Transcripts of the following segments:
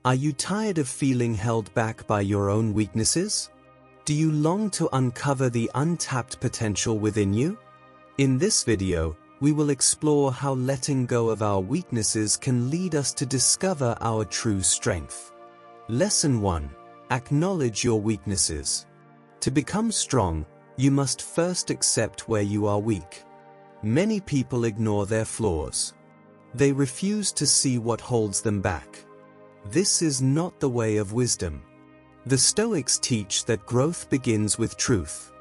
Are you tired of feeling held back by your own weaknesses? Do you long to uncover the untapped potential within you? In this video, we will explore how letting go of our weaknesses can lead us to discover our true strength. Lesson 1. Acknowledge your weaknesses. To become strong, you must first accept where you are weak. Many people ignore their flaws. They refuse to see what holds them back. This is not the way of wisdom. The Stoics teach that growth begins with truth.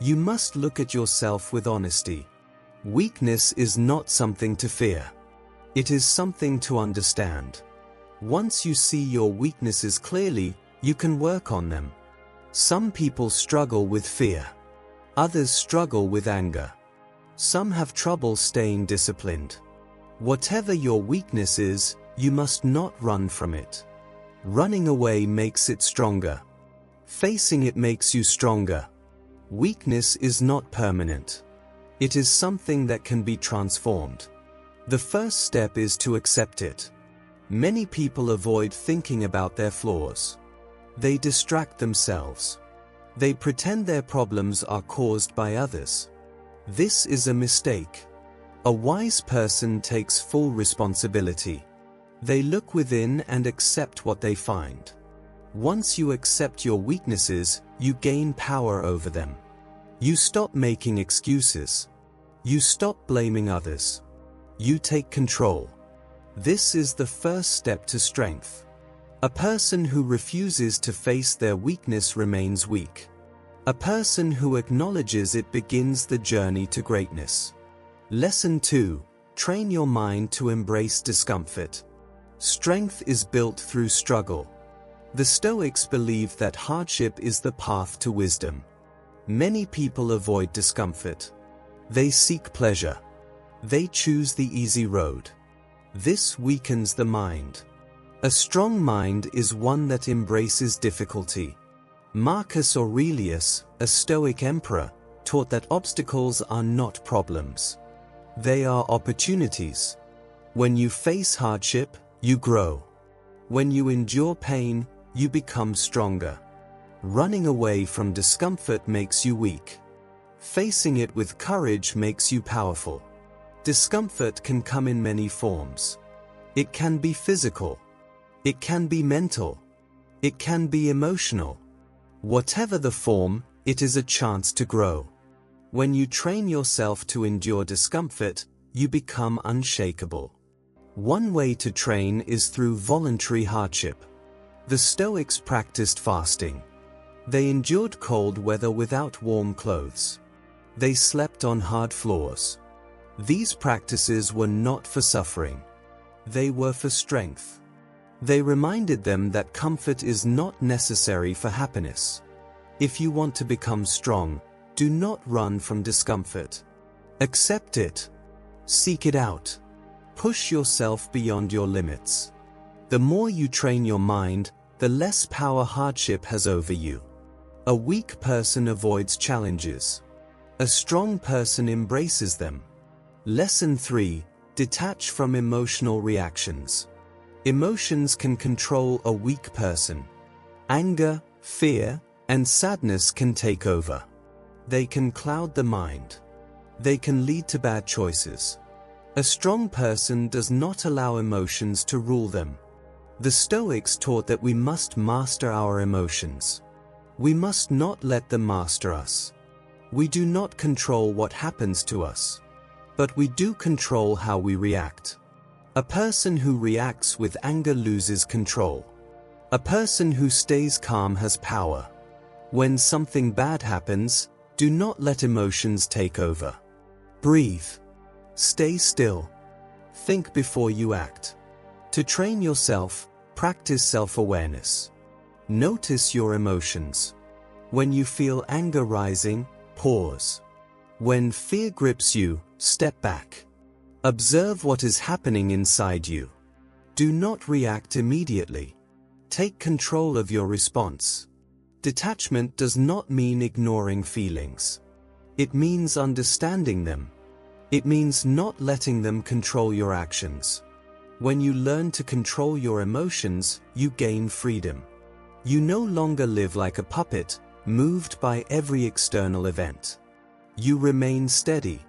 You must look at yourself with honesty. Weakness is not something to fear. It is something to understand. Once you see your weaknesses clearly, you can work on them. Some people struggle with fear. Others struggle with anger. Some have trouble staying disciplined. Whatever your weakness is, you must not run from it. Running away makes it stronger. Facing it makes you stronger. Weakness is not permanent. It is something that can be transformed. The first step is to accept it. Many people avoid thinking about their flaws. They distract themselves. They pretend their problems are caused by others. This is a mistake. A wise person takes full responsibility. They look within and accept what they find. Once you accept your weaknesses, you gain power over them. You stop making excuses. You stop blaming others. You take control. This is the first step to strength. A person who refuses to face their weakness remains weak. A person who acknowledges it begins the journey to greatness. Lesson 2. Train your mind to embrace discomfort. Strength is built through struggle. The Stoics believe that hardship is the path to wisdom. Many people avoid discomfort. They seek pleasure. They choose the easy road. This weakens the mind. A strong mind is one that embraces difficulty. Marcus Aurelius, a Stoic emperor, taught that obstacles are not problems. They are opportunities. When you face hardship, you grow. When you endure pain, you become stronger. Running away from discomfort makes you weak. Facing it with courage makes you powerful. Discomfort can come in many forms. It can be physical. It can be mental. It can be emotional. Whatever the form, it is a chance to grow. When you train yourself to endure discomfort, you become unshakable. One way to train is through voluntary hardship. The Stoics practiced fasting. They endured cold weather without warm clothes. They slept on hard floors. These practices were not for suffering. They were for strength. They reminded them that comfort is not necessary for happiness. If you want to become strong, do not run from discomfort. Accept it. Seek it out. Push yourself beyond your limits. The more you train your mind, the less power hardship has over you. A weak person avoids challenges. A strong person embraces them. Lesson 3. Detach from emotional reactions. Emotions can control a weak person. Anger, fear, and sadness can take over. They can cloud the mind. They can lead to bad choices. A strong person does not allow emotions to rule them. The Stoics taught that we must master our emotions. We must not let them master us. We do not control what happens to us, but we do control how we react. A person who reacts with anger loses control. A person who stays calm has power. When something bad happens, do not let emotions take over. Breathe. Stay still. Think before you act. To train yourself, practice self-awareness. Notice your emotions. When you feel anger rising, pause. When fear grips you, step back. Observe what is happening inside you. Do not react immediately. Take control of your response. Detachment does not mean ignoring feelings. It means understanding them. It means not letting them control your actions. When you learn to control your emotions, you gain freedom. You no longer live like a puppet, moved by every external event. You remain steady.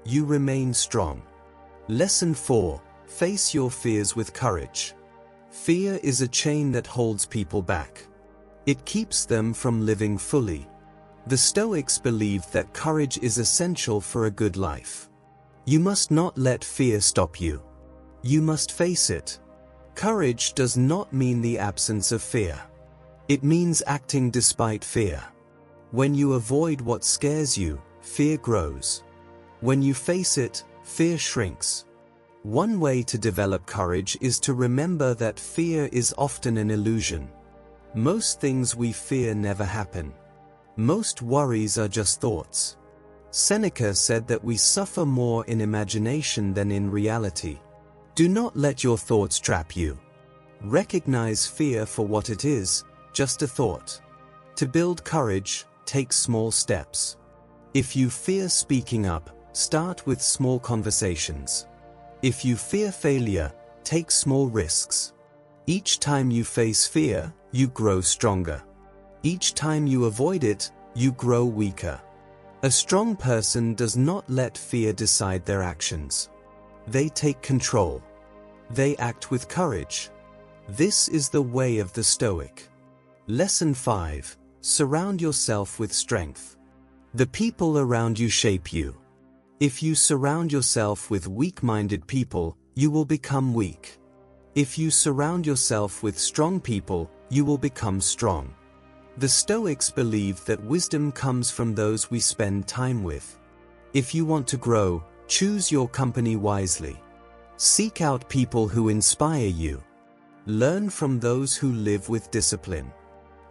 You remain strong. Lesson 4. Face your fears with courage. Fear is a chain that holds people back. It keeps them from living fully. The Stoics believed that courage is essential for a good life. You must not let fear stop you. You must face it. Courage does not mean the absence of fear. It means acting despite fear. When you avoid what scares you, fear grows. When you face it, fear shrinks. One way to develop courage is to remember that fear is often an illusion. Most things we fear never happen. Most worries are just thoughts. Seneca said that we suffer more in imagination than in reality. Do not let your thoughts trap you. Recognize fear for what it is, just a thought. To build courage, take small steps. If you fear speaking up, start with small conversations. If you fear failure, take small risks. Each time you face fear, you grow stronger. Each time you avoid it, you grow weaker. A strong person does not let fear decide their actions. They take control. They act with courage. This is the way of the Stoic. Lesson 5. Surround yourself with strength. The people around you shape you. If you surround yourself with weak-minded people, you will become weak. If you surround yourself with strong people, you will become strong. The Stoics believed that wisdom comes from those we spend time with. If you want to grow, choose your company wisely. Seek out people who inspire you. Learn from those who live with discipline.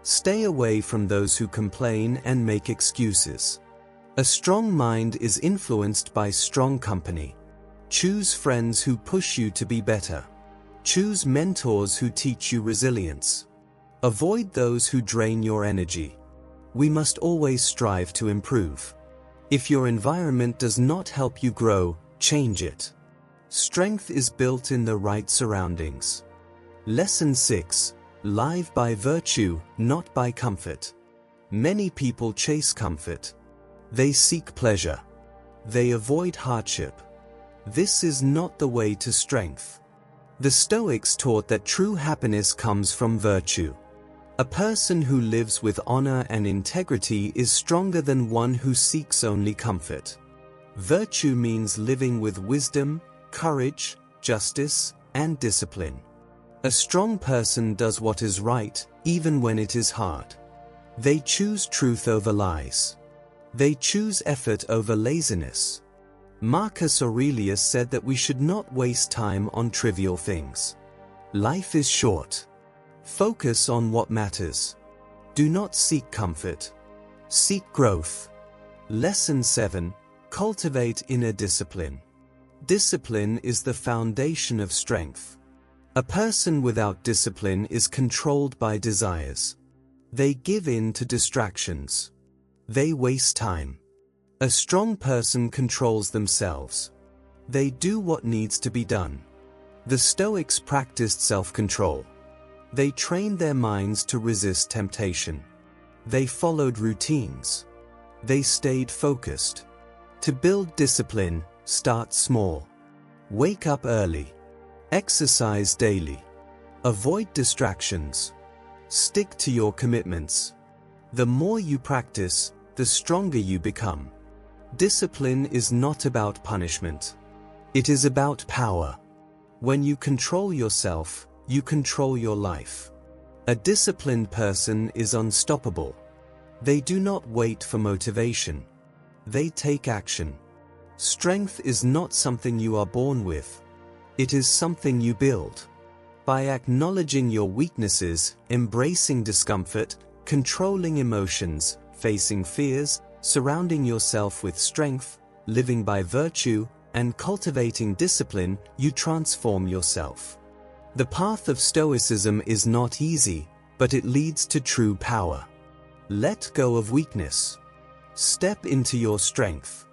Stay away from those who complain and make excuses. A strong mind is influenced by strong company. Choose friends who push you to be better. Choose mentors who teach you resilience. Avoid those who drain your energy. We must always strive to improve. If your environment does not help you grow, change it. Strength is built in the right surroundings. Lesson 6. Live by virtue, not by comfort. Many people chase comfort. They seek pleasure. They avoid hardship. This is not the way to strength. The Stoics taught that true happiness comes from virtue. A person who lives with honor and integrity is stronger than one who seeks only comfort. Virtue means living with wisdom, courage, justice, and discipline. A strong person does what is right, even when it is hard. They choose truth over lies. They choose effort over laziness. Marcus Aurelius said that we should not waste time on trivial things. Life is short. Focus on what matters. Do not seek comfort. Seek growth. Lesson 7. Cultivate inner discipline. Discipline is the foundation of strength. A person without discipline is controlled by desires. They give in to distractions. They waste time. A strong person controls themselves. They do what needs to be done. The Stoics practiced self-control. They trained their minds to resist temptation. They followed routines. They stayed focused. To build discipline, start small. Wake up early. Exercise daily. Avoid distractions. Stick to your commitments. The more you practice, the stronger you become. Discipline is not about punishment. It is about power. When you control yourself, you control your life. A disciplined person is unstoppable. They do not wait for motivation. They take action. Strength is not something you are born with. It is something you build. By acknowledging your weaknesses, embracing discomfort, controlling emotions, facing fears, surrounding yourself with strength, living by virtue, and cultivating discipline, you transform yourself. The path of Stoicism is not easy, but it leads to true power. Let go of weakness. Step into your strength.